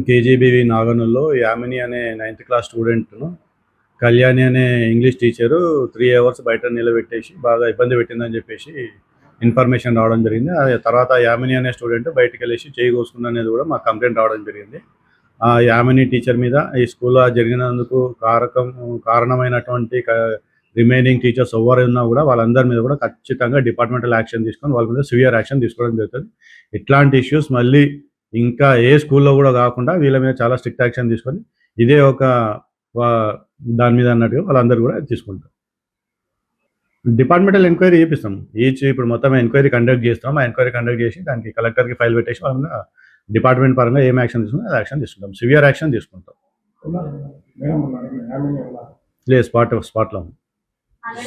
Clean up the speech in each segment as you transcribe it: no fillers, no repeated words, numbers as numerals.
KGBV నాగనూర్లో Yamini అనే 9th class స్టూడెంట్ను Kalyani అనే English teacher 3 hours బయట నిలబెట్టేసి బాగా ఇబ్బంది పెట్టిందని చెప్పేసి ఇన్ఫర్మేషన్ రావడం జరిగింది. తర్వాత యామిని అనే స్టూడెంట్ బయటికి వెళ్ళేసి చేయి కోసుకుందనేది కూడా మాకు కంప్లైంట్ రావడం జరిగింది. ఆ యామిని టీచర్ మీద ఈ స్కూల్లో జరిగినందుకు కారణమైనటువంటి రిమైనింగ్ టీచర్స్ ఎవరైనా కూడా వాళ్ళందరి మీద కూడా ఖచ్చితంగా డిపార్ట్మెంటల్ యాక్షన్ తీసుకొని వాళ్ళ మీద సివియర్ యాక్షన్ తీసుకోవడం జరుగుతుంది. ఇట్లాంటి ఇష్యూస్ మళ్ళీ ఇంకా ఏ స్కూల్లో కూడా కాకుండా వీళ్ళ మీద చాలా స్ట్రిక్ట్ యాక్షన్ తీసుకొని ఇదే ఒక దాని మీద అన్నట్టుగా వాళ్ళందరూ కూడా తీసుకుంటారు. డిపార్ట్మెంటల్ ఎంక్వైరీ చేపిస్తాం. ఇప్పుడు మొత్తం ఎంక్వైరీ కండక్ట్ చేస్తాం. ఆ ఎంక్వైరీ కండక్ట్ చేసి దానికి కలెక్టర్కి ఫైల్ పెట్టేసి వాళ్ళ డిపార్ట్మెంట్ పరంగా ఏం యాక్షన్ తీసుకుంటాం అది యాక్షన్ తీసుకుంటాం. సివియర్ యాక్షన్ తీసుకుంటాం. లేదు, స్పాట్లో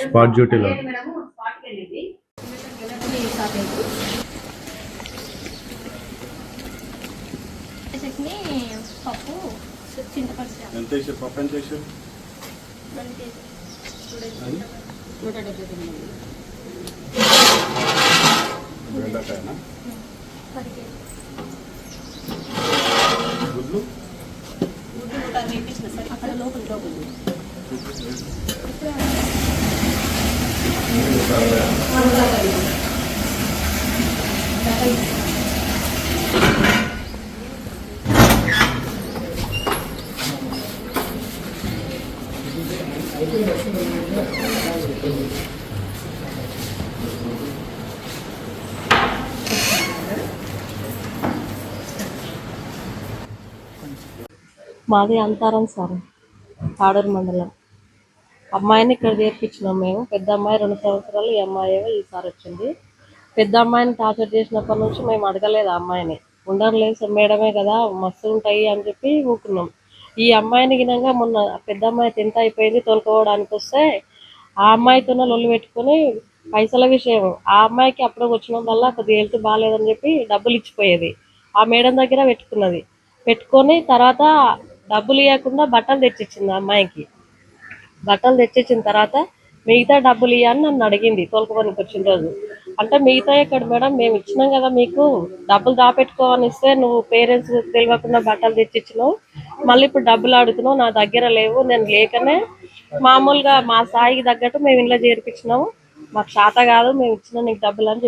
స్పాట్ డ్యూటీలో. పప్పు చింతపండు ఎంత వేసారు? పప్పు ఎంత వేసారు? 179 బెండకాయనా? గుడ్లు గుడ్లు 160 వేపించిన సార్. అక్కడ లోపల మాది అంతారం సార్, పాడూరు మండలం. అమ్మాయిని ఇక్కడ చేర్పించినాం మేము. పెద్ద అమ్మాయి 2 సంవత్సరాలు, ఈ అమ్మాయి ఈసారి వచ్చింది. పెద్ద అమ్మాయిని టార్చర్ చేసినప్పటి నుంచి మేము అడగలేదు. ఆ అమ్మాయిని ఉండలేదు మేడమే కదా మస్తు ఉంటాయి అని చెప్పి ఊకున్నాం. ఈ అమ్మాయిని గినంగా మొన్న పెద్ద అమ్మాయి 10th అయిపోయింది, తోలుకోవడానికి వస్తే ఆ అమ్మాయితోనే లొల్లు పెట్టుకొని పైసల విషయం ఆ అమ్మాయికి అప్పుడు వచ్చిన వల్ల కొద్దిగా హెల్త్ బాగాలేదని చెప్పి డబ్బులు ఇచ్చిపోయేది. ఆ మేడం దగ్గర పెట్టుకొని తర్వాత డబ్బులు ఇవ్వకుండా బట్టలు తెచ్చిచ్చింది. ఆ అమ్మాయికి బట్టలు తెచ్చిచ్చిన తర్వాత మిగతా డబ్బులు ఇవ్వని నన్ను అడిగింది తోలుకోవడానికి వచ్చిన రోజు. అంటే మిగతా ఇక్కడ మేడం మేము ఇచ్చినాం కదా మీకు డబ్బులు దాపెట్టుకోవని ఇస్తే నువ్వు పేరెంట్స్ తెలియకుండా బట్టలు తెచ్చిచ్చినావు, మళ్ళీ ఇప్పుడు డబ్బులు అడుగుతున్నావు, నా దగ్గర లేవు, నేను లేకనే మామూలుగా మా స్థాయికి తగ్గట్టు మేము ఇంట్లో చేర్పించినాము, మాకు శాత కాదు, మేము ఇచ్చినా నీకు డబ్బులు అని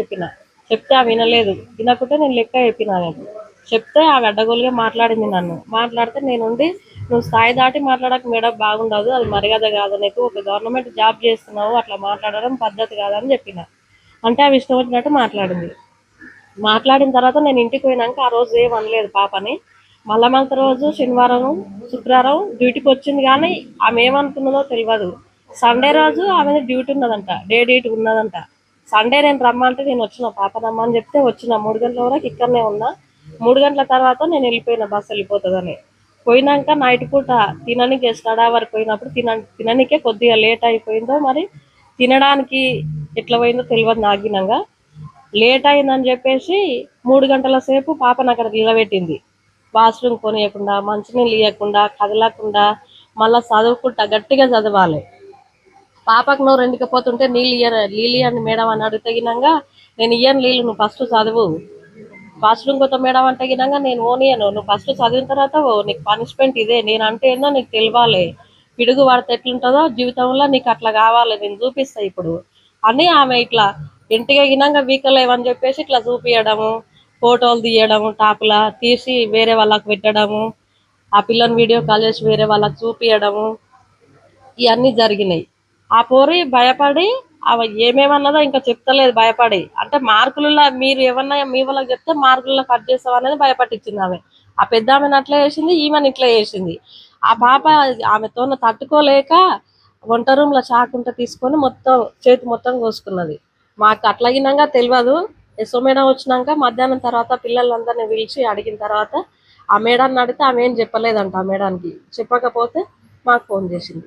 చెప్తే ఆ వినలేదు. వినకుంటే నేను లెక్క చెప్పినా. నేను చెప్తే ఆ అడ్డగోలుగా మాట్లాడింది. నన్ను మాట్లాడితే నేనుండి నువ్వు స్థాయి దాటి మాట్లాడక మేడం బాగుండదు, అది మర్యాద కాదు, నీకు ఒక గవర్నమెంట్ జాబ్ చేస్తున్నావు, అట్లా మాట్లాడడం పద్ధతి కాదని చెప్పిన. అంటే అవి ఇష్టం వచ్చినట్టు మాట్లాడిన తర్వాత నేను ఇంటికి పోయినాక ఆ రోజు ఏం అనలేదు పాపని. మళ్ళా రోజు శనివారం శుక్రవారం డ్యూటీకి వచ్చింది, కానీ ఆమె ఏమనుకున్నదో తెలియదు. సండే రోజు ఆమె డ్యూటీ ఉన్నదంట, డే డ్యూటీ ఉన్నదంట. సండే నేను రమ్మంటే నేను వచ్చిన, పాప రమ్మని చెప్తే వచ్చిన. 3 గంటల వరకు ఇక్కడనే ఉన్నా. 3 గంటల తర్వాత నేను వెళ్ళిపోయిన, బస్సు వెళ్ళిపోతుందని. పోయినాక నైట్ పూట తిననీకే స్టడీ అవర్ పోయినప్పుడు తిననీకే కొద్దిగా లేట్ అయిపోయిందో మరి తినడానికి ఎట్లా పోయిందో తెలియదు. నాగినంగా లేట్ అయిందని చెప్పేసి 3 గంటల సేపు పాపను అక్కడ నిలబెట్టింది. వాష్రూమ్ కొనియకుండా, మంచినీళ్ళు ఇవ్వకుండా, కదలకుండా, మళ్ళీ చదువుకుంటా గట్టిగా చదవాలి. పాపకు నువ్వు రెండుకపోతుంటే నీళ్ళు ఇవ్వని మేడం అని అడిగితేగినంగా నేను ఇయ్యను నీళ్ళు, నువ్వు ఫస్ట్ చదువు. వాష్రూమ్ కొత్త మేడం అంటే గినంగా నేను ఓనియను, నువ్వు ఫస్ట్ చదివిన తర్వాత నీకు పనిష్మెంట్ ఇదే, నేను అంటే ఏందో నీకు తెలియాలి, పిడుగు పడితే ఎట్లుంటుందో జీవితంలో నీకు అట్లా కావాలి, నేను చూపిస్తా ఇప్పుడు అని ఆమె ఇట్లా ఇంటికి గినంగా వీకలేవని చెప్పేసి ఇట్లా చూపించడము, ఫోటోలు తీయడము, టాపులా తీసి వేరే వాళ్ళకు పెట్టడము, ఆ పిల్లని వీడియో కాల్ చేసి వేరే వాళ్ళకి చూపించడము, ఇవన్నీ జరిగినాయి. ఆ పోరి భయపడి అవి ఏమేమన్నదో ఇంకా చెప్తలేదు భయపడి. అంటే మార్కులలో మీరు ఏమన్నా మీ వాళ్ళకి చెప్తే మార్కులలో కట్ చేస్తాం అనేది భయపట్టించింది ఆమె. ఆ పెద్ద ఆమెను అట్లా చేసింది, ఈమెను ఇట్లా చేసింది. ఆ పాప ఆమెతో తట్టుకోలేక వంట రూమ్లో చాకుంట తీసుకొని మొత్తం చేతి మొత్తం కోసుకున్నది. మాకు అట్లాగినంగా తెలియదు. ఎస్ఓ మేడం వచ్చినాక మధ్యాహ్నం తర్వాత పిల్లలందరినీ పిలిచి అడిగిన తర్వాత ఆ మేడాన్ని అడిగితే ఆమె ఏం చెప్పలేదంట. ఆ మేడానికి చెప్పకపోతే మాకు ఫోన్ చేసింది.